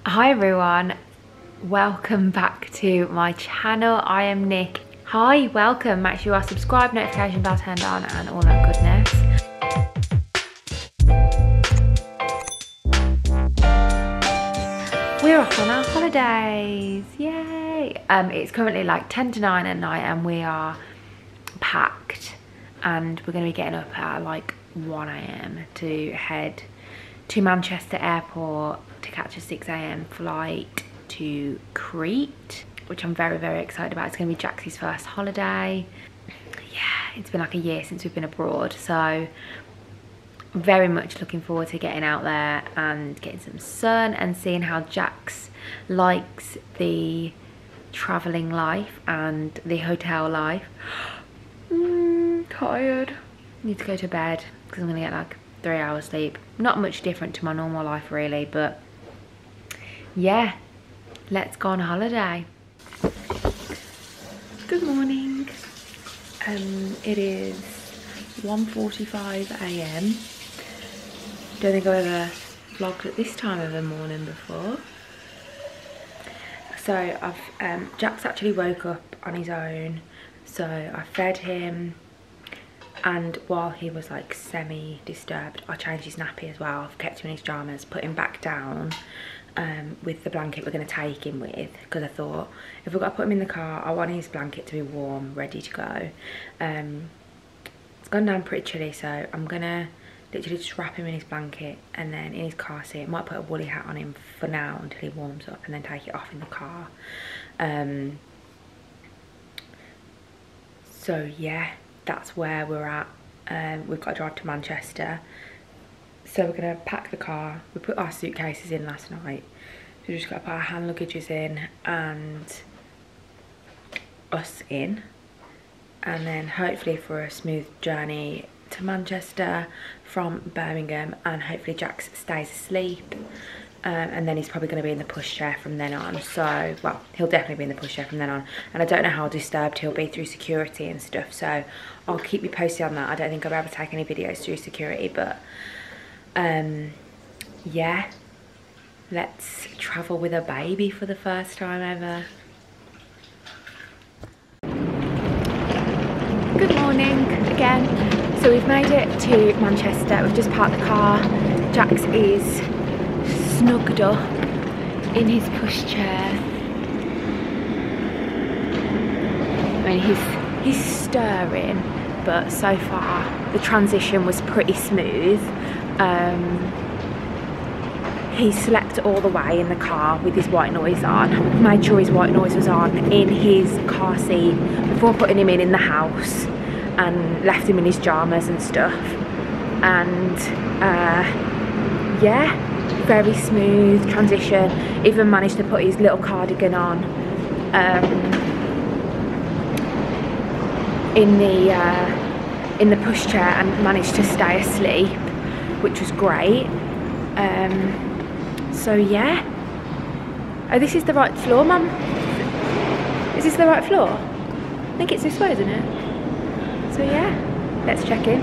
Hi everyone, welcome back to my channel. I am Nick. Hi, welcome. Make sure you are subscribed, notification bell turned on and all that goodness. We're off on our holidays, yay! It's currently like 10 to 9 at night and we are packed and we're going to be getting up at like 1 AM to head to Manchester Airport to catch a 6 AM flight to Crete, which I'm very, very excited about. It's going to be Jaxie's first holiday. Yeah, it's been like a year since we've been abroad, so very much looking forward to getting out there and getting some sun and seeing how Jax likes the travelling life and the hotel life. Tired. Need to go to bed because I'm going to get like 3 hours sleep. Not much different to my normal life really, but yeah, let's go on holiday. Good morning. It is 1:45 AM. Don't think I've ever vlogged at this time of the morning before. So I've Jax actually woke up on his own, so I fed him, and while he was like semi-disturbed, I changed his nappy as well. I've kept him in his pyjamas, put him back down with the blanket we're going to take him with, because I thought if we've got to put him in the car, I want his blanket to be warm, ready to go. It's gone down pretty chilly, so I'm going to literally just wrap him in his blanket and then in his car seat. Might put a woolly hat on him for now until he warms up and then take it off in the car. So yeah, that's where we're at. We've got to drive to Manchester, so we're going to pack the car. We put our suitcases in last night, so we just got to put our hand luggages in and us in, and then hopefully for a smooth journey to Manchester from Birmingham, and hopefully Jax stays asleep, and then he's probably going to be in the pushchair from then on. So, well, he'll definitely be in the pushchair from then on, and I don't know how disturbed he'll be through security and stuff, so I'll keep you posted on that. I don't think I'll be able to take any videos through security, but yeah, let's travel with a baby for the first time ever. Good morning again. So we've made it to Manchester. We've just parked the car. Jax is snugged up in his pushchair. I mean, he's stirring, but so far the transition was pretty smooth. He slept all the way in the car with his white noise on. Made sure his white noise was on in his car seat before putting him in the house, and left him in his pyjamas and stuff. And yeah, very smooth transition. Even managed to put his little cardigan on in the pushchair and managed to stay asleep, which was great. So yeah. Oh, this is the right floor, Mum? Is this the right floor? I think it's this way, isn't it? So yeah, let's check in.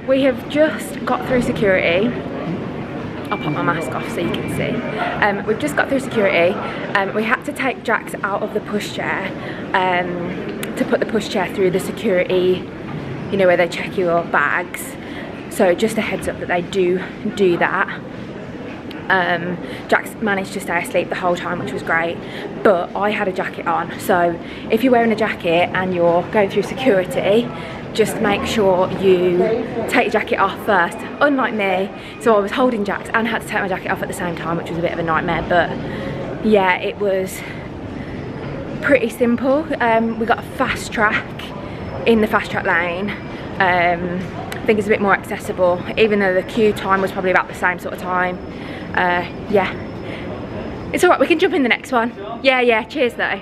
We have just got through security. I'll pop my mask off so you can see. We've just got through security. We had to take Jax out of the pushchair to put the pushchair through the security, you know, where they check your bags. So just a heads up that they do that. Jax managed to stay asleep the whole time, which was great, but I had a jacket on. So if you're wearing a jacket and you're going through security, just make sure you take your jacket off first, unlike me. So I was holding Jax and had to take my jacket off at the same time, which was a bit of a nightmare, but yeah, it was pretty simple. We got a fast track in the fast track lane. I think it's a bit more accessible, even though the queue time was probably about the same sort of time. Yeah, it's all right, we can jump in the next one. Yeah, cheers though.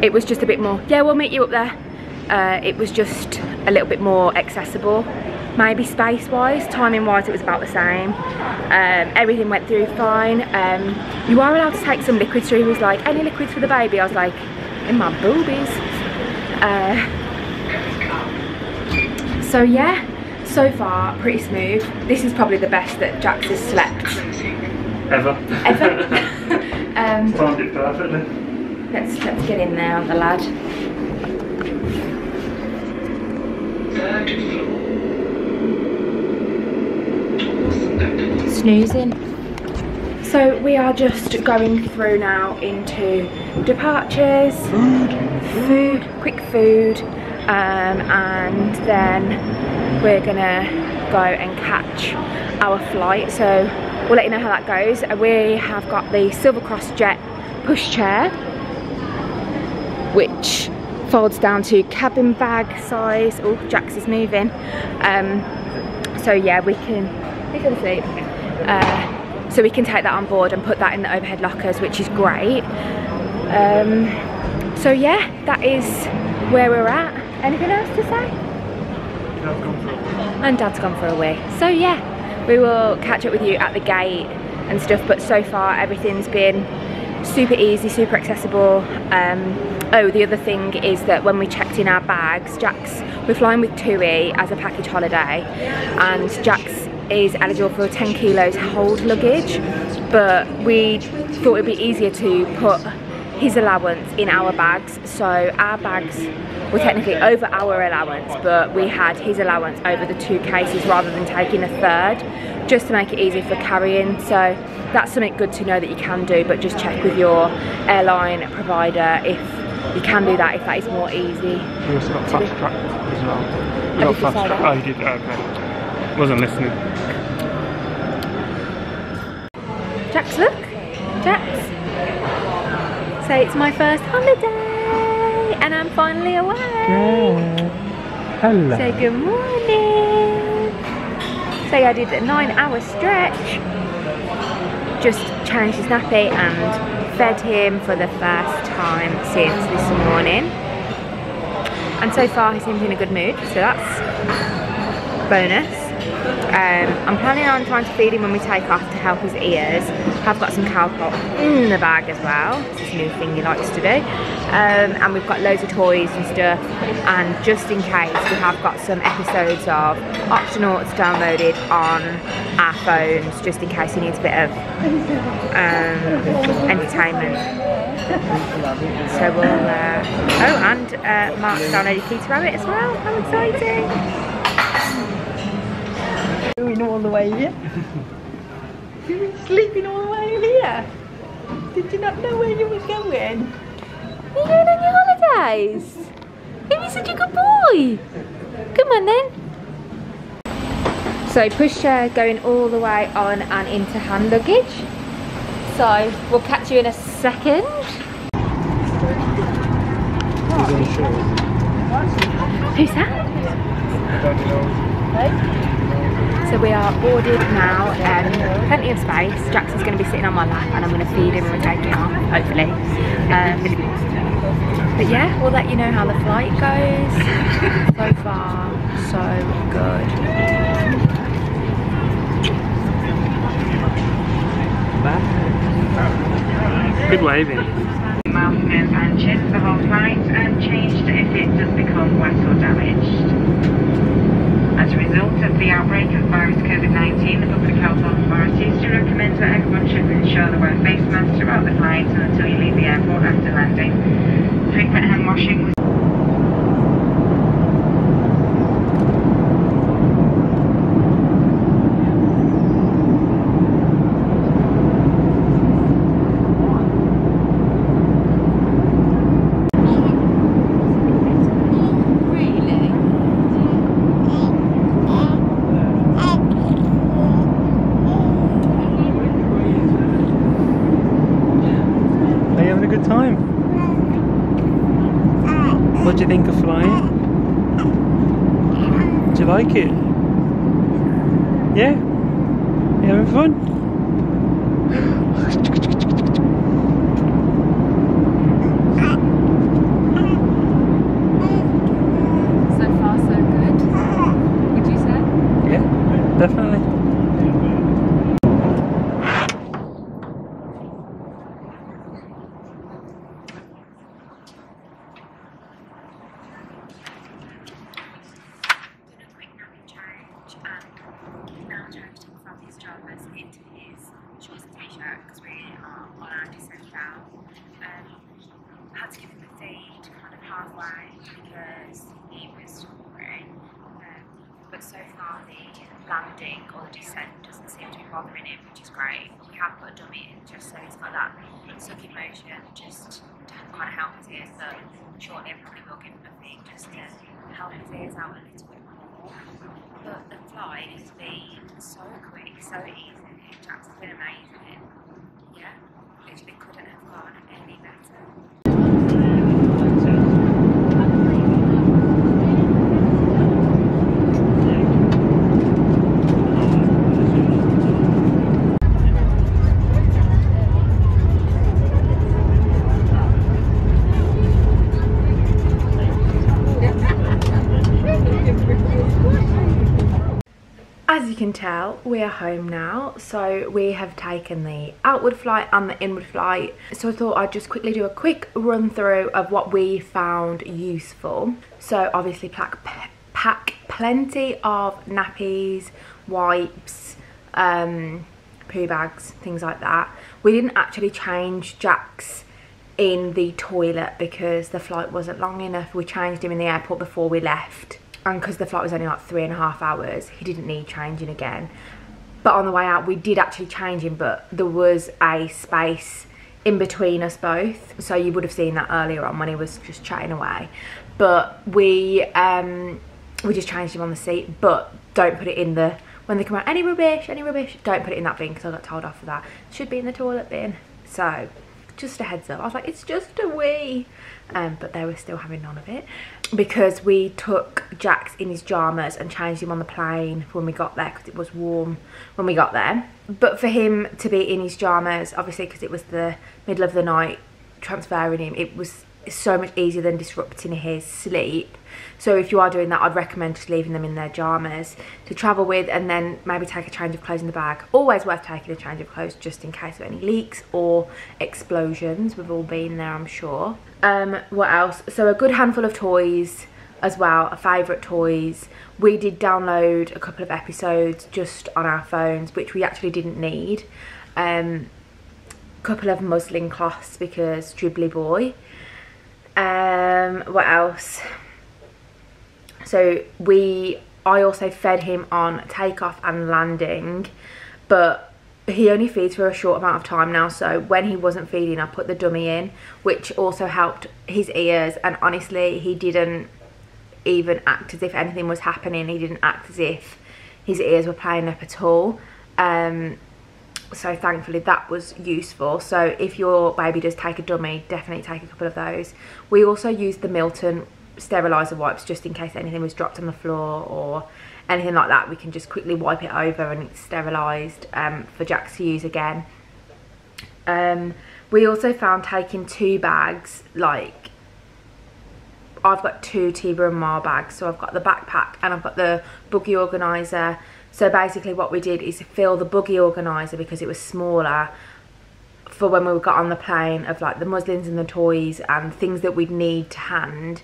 it was just a bit more, yeah, we'll meet you up there. It was just a little bit more accessible, maybe space wise. Timing wise it was about the same. Everything went through fine. You are allowed to take some liquids through. He was like, any liquids for the baby? I was like, in my boobies. So yeah, so far pretty smooth. This is probably the best that Jax has slept ever. Timed it perfectly. Let's get in there on the lad. Snoozing. So we are just going through now into departures, quick food, and then we're gonna go and catch our flight. So we'll let you know how that goes. We have got the Silver Cross Jet pushchair, which folds down to cabin bag size. Oh, Jax is moving. So yeah, we can sleep. So we can take that on board and put that in the overhead lockers, which is great. So yeah, that is where we're at. Anything else to say? Dad's gone for a wee. And Dad's gone for a wee. So yeah, we will catch up with you at the gate and stuff, but so far everything's been super easy, super accessible. Oh, the other thing is that when we checked in our bags, we're flying with TUI as a package holiday, and Jax is eligible for 10 kilos hold luggage, but we thought it'd be easier to put his allowance in our bags. So our bags were technically over our allowance, but we had his allowance over the 2 cases rather than taking a third, just to make it easy for carrying. So that's something good to know that you can do, but just check with your airline provider if you can do that, if that is more easy. We also got fast track as well. We got fast track. Oh, you did? Okay. Wasn't listening. Jax, look. Jax. Say it's my first holiday and I'm finally away. Yeah. Hello. Say good morning. Say I did a 9-hour stretch. Just changed his nappy and fed him for the first time since this morning. And so far he seems in a good mood, so that's bonus. I'm planning on trying to feed him when we take off to help his ears. I've got some Calpol in the bag as well. It's this new thing he likes to do. And we've got loads of toys and stuff. And just in case, we have got some episodes of Octonauts downloaded on our phones, just in case he needs a bit of entertainment. So we'll... oh, and Mark's downloaded Key to Rabbit as well. How exciting! Doing all the way here. You were sleeping all the way here. Did you not know where you were going? Are you going on your holidays? You're such a good boy. Come on then. So pushchair going all the way on and into hand luggage. So we'll catch you in a second. Who's that? So we are boarded now, plenty of space. Jax is going to be sitting on my lap and I'm going to feed him and we're taking off, hopefully. But yeah, we'll let you know how the flight goes. So far, so good. Good waving. Mouthfeel and check the whole flight and changed if it does become wet or damaged. As a result of the outbreak of virus COVID-19, the Public Health Authorities do recommend that everyone should ensure they wear face masks throughout the flight and until you leave the airport after landing. Frequent hand washing was time. What do you think of flying? Do you like it? Yeah? You having fun? stayed kind of halfway because he was snoring. But so far the landing or the descent doesn't seem to be bothering him, which is great. We have put a dummy in just so he's got that sucking motion, just to kind of help his ears, but shortly I probably will give him a thing just to help his ears out a little bit more. But the flight has been so quick, so easy. Jack's been amazing. Yeah, literally couldn't have gone any better. As you can tell, we are home now, so we have taken the outward flight and the inward flight. So I thought I'd just quickly do a quick run through of what we found useful. So obviously pack plenty of nappies, wipes, poo bags, things like that. We didn't actually change Jack's in the toilet because the flight wasn't long enough. We changed him in the airport before we left. And because the flight was only like 3.5 hours, he didn't need changing again. But on the way out, we did actually change him, but there was a space in between us both. So you would have seen that earlier on when he was just chatting away. But we just changed him on the seat, but don't put it in the, when they come out, any rubbish, don't put it in that bin because I got told off for that. It should be in the toilet bin. So just a heads up. I was like, it's just a wee. But they were still having none of it because we took Jax in his pyjamas and changed him on the plane when we got there because it was warm when we got there. But for him to be in his pyjamas, obviously because it was the middle of the night, transferring him, it was so much easier than disrupting his sleep. So if you are doing that, I'd recommend just leaving them in their pyjamas to travel with, and then maybe take a change of clothes in the bag. Always worth taking a change of clothes just in case of any leaks or explosions. We've all been there, I'm sure. What else? So a good handful of toys as well, our favourite toys. We did download a couple of episodes just on our phones, which we actually didn't need. Couple of muslin cloths because dribbly boy. What else? So I also fed him on takeoff and landing, but he only feeds for a short amount of time now, so when he wasn't feeding I put the dummy in, which also helped his ears, and honestly he didn't even act as if anything was happening. He didn't act as if his ears were playing up at all. So thankfully that was useful. So if your baby does take a dummy, definitely take a couple of those. We also used the Milton sterilizer wipes just in case anything was dropped on the floor or anything like that. We can just quickly wipe it over and it's sterilized for Jax to use again. We also found taking 2 bags, like I've got 2 Tiba and Ma bags, so I've got the backpack and I've got the buggy organizer. So basically what we did is fill the buggy organizer, because it was smaller, for when we got on the plane, of like the muslins and the toys and things that we'd need to hand,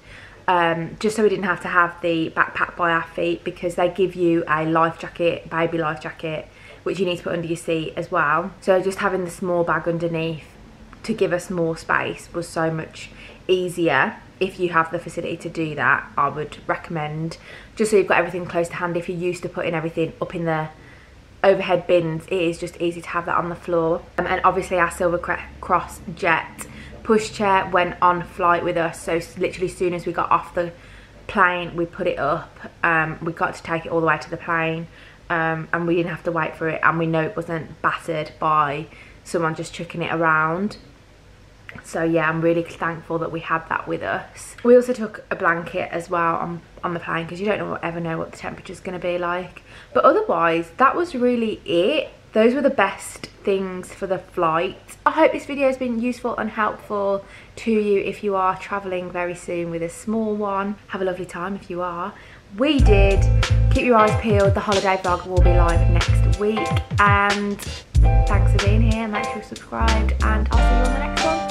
just so we didn't have to have the backpack by our feet, because they give you a life jacket, baby life jacket, which you need to put under your seat as well. So just having the small bag underneath to give us more space was so much easier. If you have the facility to do that, I would recommend, just so you've got everything close to hand. If you're used to putting everything up in the overhead bins, it is just easy to have that on the floor. And obviously our Silver Cross Jet pushchair went on flight with us, so literally as soon as we got off the plane we put it up. We got to take it all the way to the plane, and we didn't have to wait for it, and we know it wasn't battered by someone just chucking it around. So yeah, I'm really thankful that we had that with us. We also took a blanket as well on the plane, because you don't ever know what the temperature's going to be like. But otherwise, that was really it. Those were the best things for the flight. I hope this video has been useful and helpful to you if you are travelling very soon with a small one. Have a lovely time if you are. We did. Keep your eyes peeled. The holiday vlog will be live next week. And thanks for being here. Make sure you're subscribed, and I'll see you on the next one.